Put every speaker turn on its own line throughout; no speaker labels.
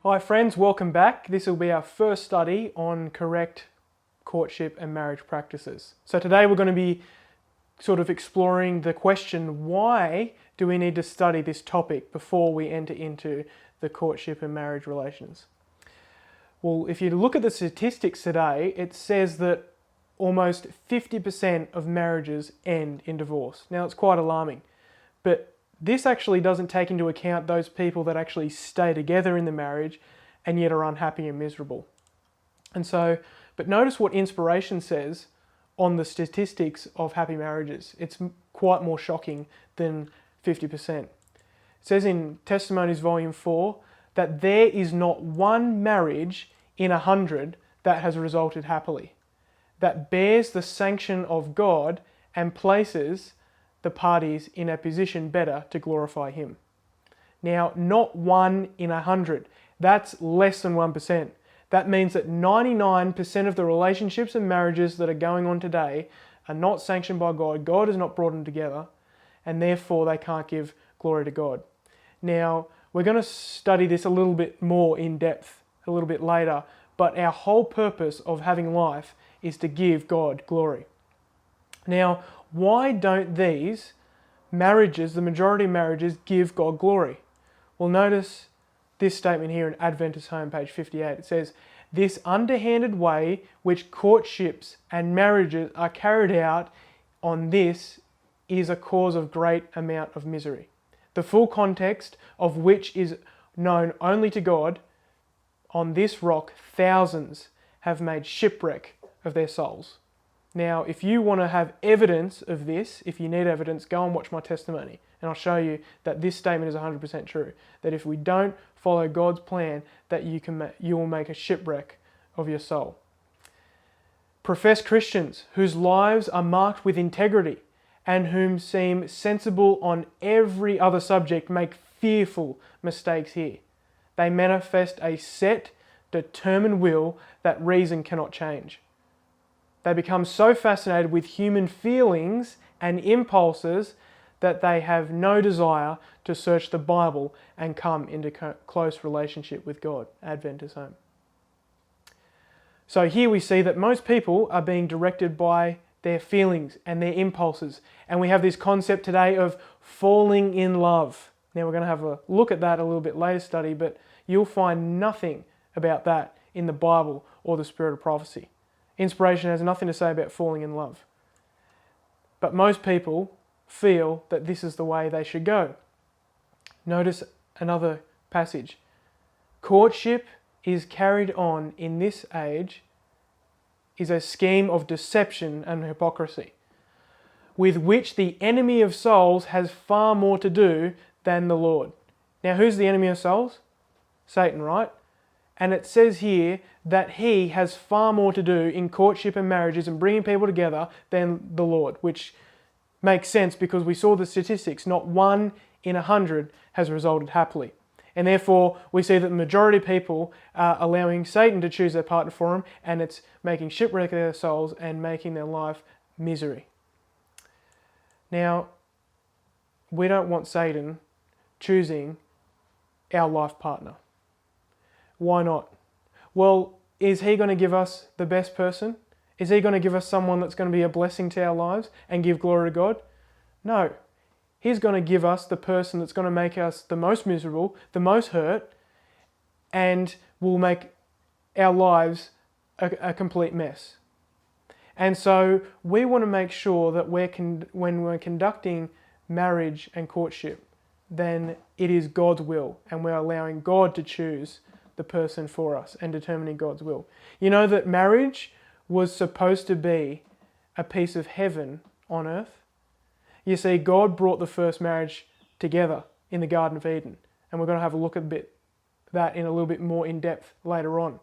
Hi friends, welcome back. This will be our first study on correct courtship and marriage practices. So today we're going to be sort of exploring the question, why do we need to study this topic before we enter into the courtship and marriage relations? Well, if you look at the statistics today, it says that almost 50% of marriages end in divorce. Now it's quite alarming, but this actually doesn't take into account those people that actually stay together in the marriage and yet are unhappy and miserable. But notice what Inspiration says on the statistics of happy marriages. It's quite more shocking than 50%. It says in Testimonies Volume 4 that there is not one marriage in 100 that has resulted happily, that bears the sanction of God and places the parties in a position better to glorify Him. Now, not 1 in 100. That's less than 1%. That means that 99% of the relationships and marriages that are going on today are not sanctioned by God. God has not brought them together, and therefore they can't give glory to God. Now, we're going to study this a little bit more in depth a little bit later, but our whole purpose of having life is to give God glory. Now, why don't these marriages, the majority of marriages, give God glory? Well, notice this statement here in Adventist Home, page 58. It says, "This underhanded way which courtships and marriages are carried out on this is a cause of great amount of misery, the full context of which is known only to God. On this rock thousands have made shipwreck of their souls." Now, if you want to have evidence of this, if you need evidence, go and watch my testimony, and I'll show you that this statement is 100% true. That if we don't follow God's plan, that you will make a shipwreck of your soul. Professed Christians whose lives are marked with integrity and whom seem sensible on every other subject make fearful mistakes here. They manifest a set, determined will that reason cannot change. They become so fascinated with human feelings and impulses that they have no desire to search the Bible and come into close relationship with God. Adventist Home. So here we see that most people are being directed by their feelings and their impulses. And we have this concept today of falling in love. Now we're going to have a look at that a little bit later study, but you'll find nothing about that in the Bible or the Spirit of Prophecy. Inspiration has nothing to say about falling in love. But most people feel that this is the way they should go. Notice another passage. Courtship is carried on in this age is a scheme of deception and hypocrisy, with which the enemy of souls has far more to do than the Lord. Now, who's the enemy of souls? Satan, right? And it says here that he has far more to do in courtship and marriages and bringing people together than the Lord, which makes sense because we saw the statistics. Not 1 in 100 has resulted happily. And therefore, we see that the majority of people are allowing Satan to choose their partner for them, and it's making shipwreck of their souls and making their life misery. Now, we don't want Satan choosing our life partner. Why not? Well, is he going to give us the best person? Is he going to give us someone that's going to be a blessing to our lives and give glory to God? No. He's going to give us the person that's going to make us the most miserable, the most hurt, and will make our lives a complete mess. And so we want to make sure that when we're conducting marriage and courtship, then it is God's will, and we're allowing God to choose the person for us and determining God's will. You know that marriage was supposed to be a piece of heaven on earth? You see, God brought the first marriage together in the Garden of Eden, and we're going to have a look at that in a little bit more in depth later on.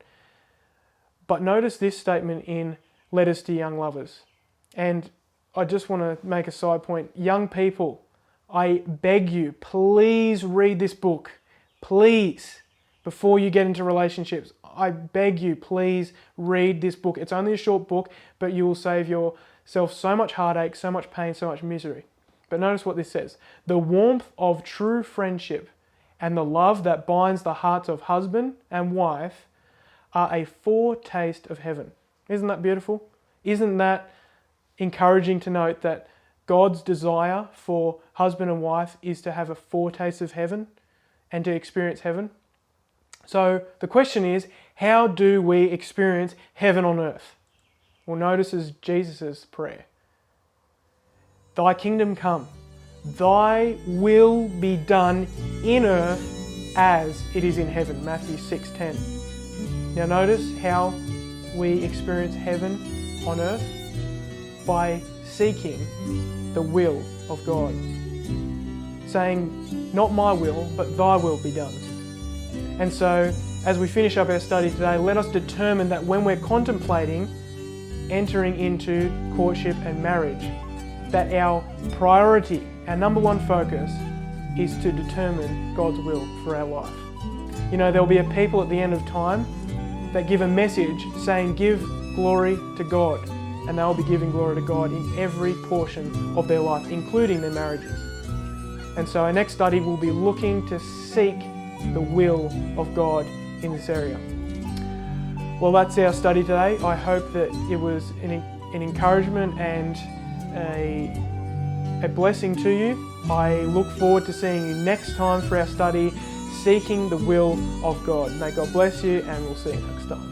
But notice this statement in Letters to Young Lovers. And I just want to make a side point. Young people, I beg you, please read this book. Please. Before you get into relationships, I beg you, please read this book. It's only a short book, but you will save yourself so much heartache, so much pain, so much misery. But notice what this says. The warmth of true friendship and the love that binds the hearts of husband and wife are a foretaste of heaven. Isn't that beautiful? Isn't that encouraging to note that God's desire for husband and wife is to have a foretaste of heaven and to experience heaven? So the question is, how do we experience heaven on earth? Well, notice is Jesus' prayer. Thy kingdom come, thy will be done in earth as it is in heaven. Matthew 6:10. Now notice how we experience heaven on earth by seeking the will of God. Saying, not my will, but thy will be done. And so, as we finish up our study today, let us determine that when we're contemplating entering into courtship and marriage, that our priority, our number one focus, is to determine God's will for our life. You know, there'll be a people at the end of time that give a message saying, give glory to God. And they'll be giving glory to God in every portion of their life, including their marriages. And so our next study will be looking to seek the will of God in this area. Well, that's our study today. I hope that it was an encouragement and a blessing to you. I look forward to seeing you next time for our study, Seeking the Will of God. May God bless you, and we'll see you next time.